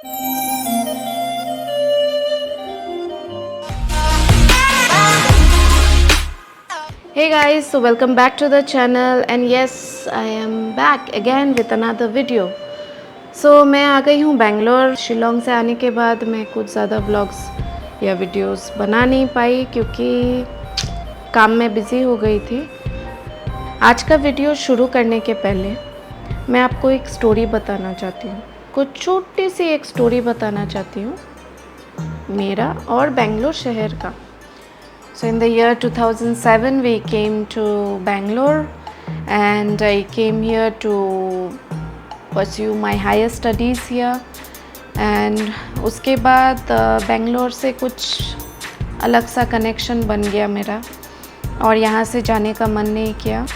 Hey guys, so welcome back to the channel and yes, I am back again with another video. So मैं आ गई हूँ बेंगलोर। शिलोंग से आने के बाद मैं कुछ ज़्यादा व्लॉग्स या वीडियोस बना नहीं पाई क्योंकि काम में बिज़ी हो गई थी। आज का वीडियो शुरू करने के पहले मैं आपको एक स्टोरी बताना चाहती हूँ। कुछ छोटी सी एक स्टोरी बताना चाहती हूँ मेरा और बेंगलोर शहर का। So in the year 2007 we came to Bangalore and I came here to pursue my higher studies here and उसके बाद बेंगलोर से कुछ अलग सा कनेक्शन बन गया मेरा और यहाँ से जाने का मन नहीं किया।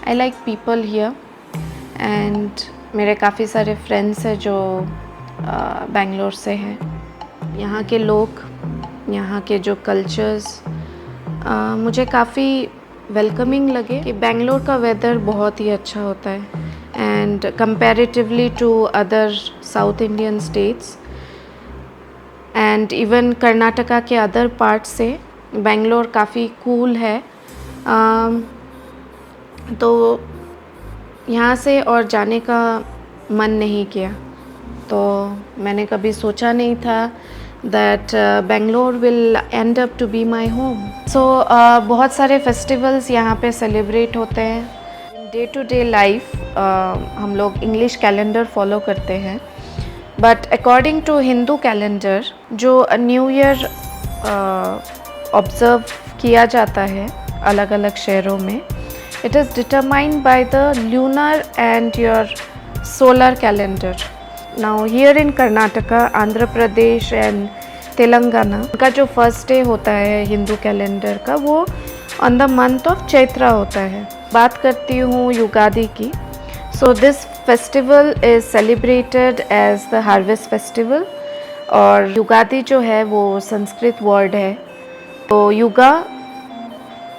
I like people here and मेरे काफ़ी सारे फ्रेंड्स हैं जो बेंगलोर से हैं। यहाँ के लोग, यहाँ के जो कल्चर्स मुझे काफ़ी वेलकमिंग लगे कि बेंगलोर का वेदर बहुत ही अच्छा होता है and comparatively to other south Indian states and even Karnataka के अदर पार्ट से बेंगलोर काफ़ी कूल है। तो यहाँ से और जाने का मन नहीं किया, तो मैंने कभी सोचा नहीं था that Bangalore will end up to be my home. So बहुत सारे फेस्टिवल्स यहाँ पे सेलिब्रेट होते हैं। डे टू डे लाइफ हम लोग इंग्लिश कैलेंडर फॉलो करते हैं, but according to Hindu calendar जो न्यू ईयर ऑब्ज़र्व किया जाता है अलग अलग शहरों में, it is determined by the lunar and your solar calendar. Now here in Karnataka, Andhra Pradesh and Telangana का जो फर्स्ट डे होता है हिंदू कैलेंडर का, वो on the month of Chaitra होता है। बात करती हूँ युगादि की। So this festival is celebrated as the harvest festival और युगादि जो है वो संस्कृत वर्ड है। तो युगा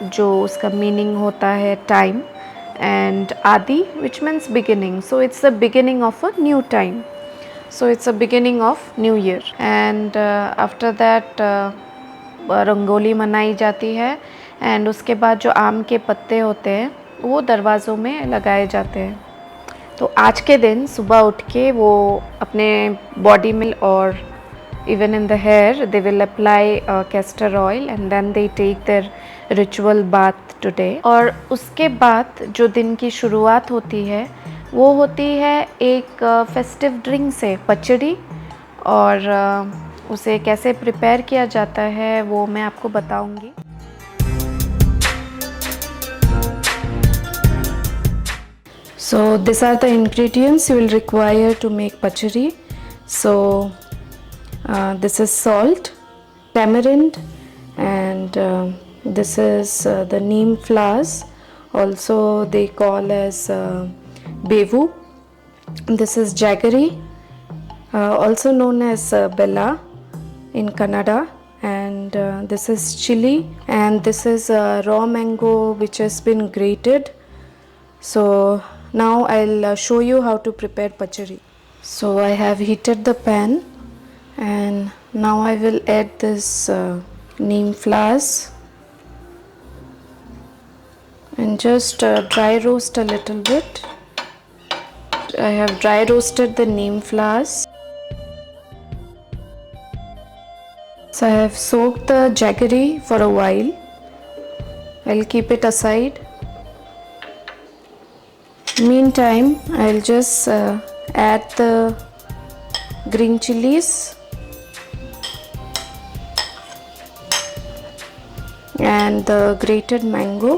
जो उसका मीनिंग होता है time and Adi which means beginning, so it's the beginning of a new time, so it's a beginning of new year and after that rangoli मनाई जाती है and उसके बाद जो आम के पत्ते होते हैं वो दरवाज़ों में लगाए जाते हैं। तो आज के दिन सुबह उठ के वो अपने बॉडी में और even in the hair they will apply castor oil and then they take their ritual bath today। और उसके बाद जो दिन की शुरुआत होती है वो होती है एक फेस्टिव ड्रिंक से, पचड़ी, और उसे कैसे प्रिपेयर किया जाता है वो मैं आपको बताऊंगी। So these are the ingredients you will require to make pachadi. So this is salt, tamarind, and this is the neem flowers, also they call as bevu. This is jaggery, also known as bella in Kannada, and this is chili, and this is raw mango which has been grated. So now I'll show you how to prepare pachadi. So I have heated the pan and now I will add this neem flowers and just dry roast a little bit. I have dry roasted the neem flowers. So I have soaked the jaggery for a while. I'll keep it aside. Meantime, I'll just add the green chilies and the grated mango,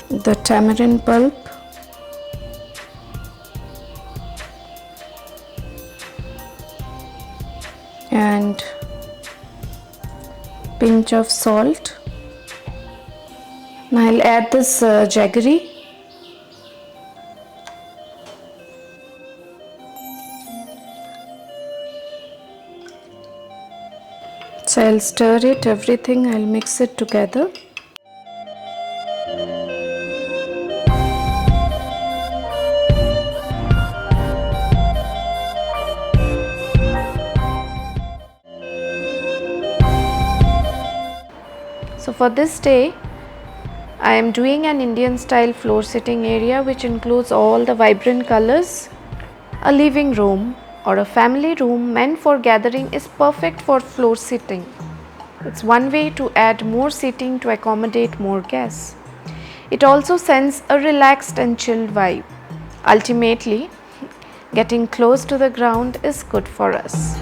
the tamarind pulp, and pinch of salt. Now I'll add this jaggery. So I'll stir it, everything, I'll mix it together. So for this day, I am doing an Indian style floor sitting area which includes all the vibrant colors. A living room or a family room meant for gathering is perfect for floor sitting. It's one way to add more seating to accommodate more guests. It also sends a relaxed and chilled vibe. Ultimately, getting close to the ground is good for us.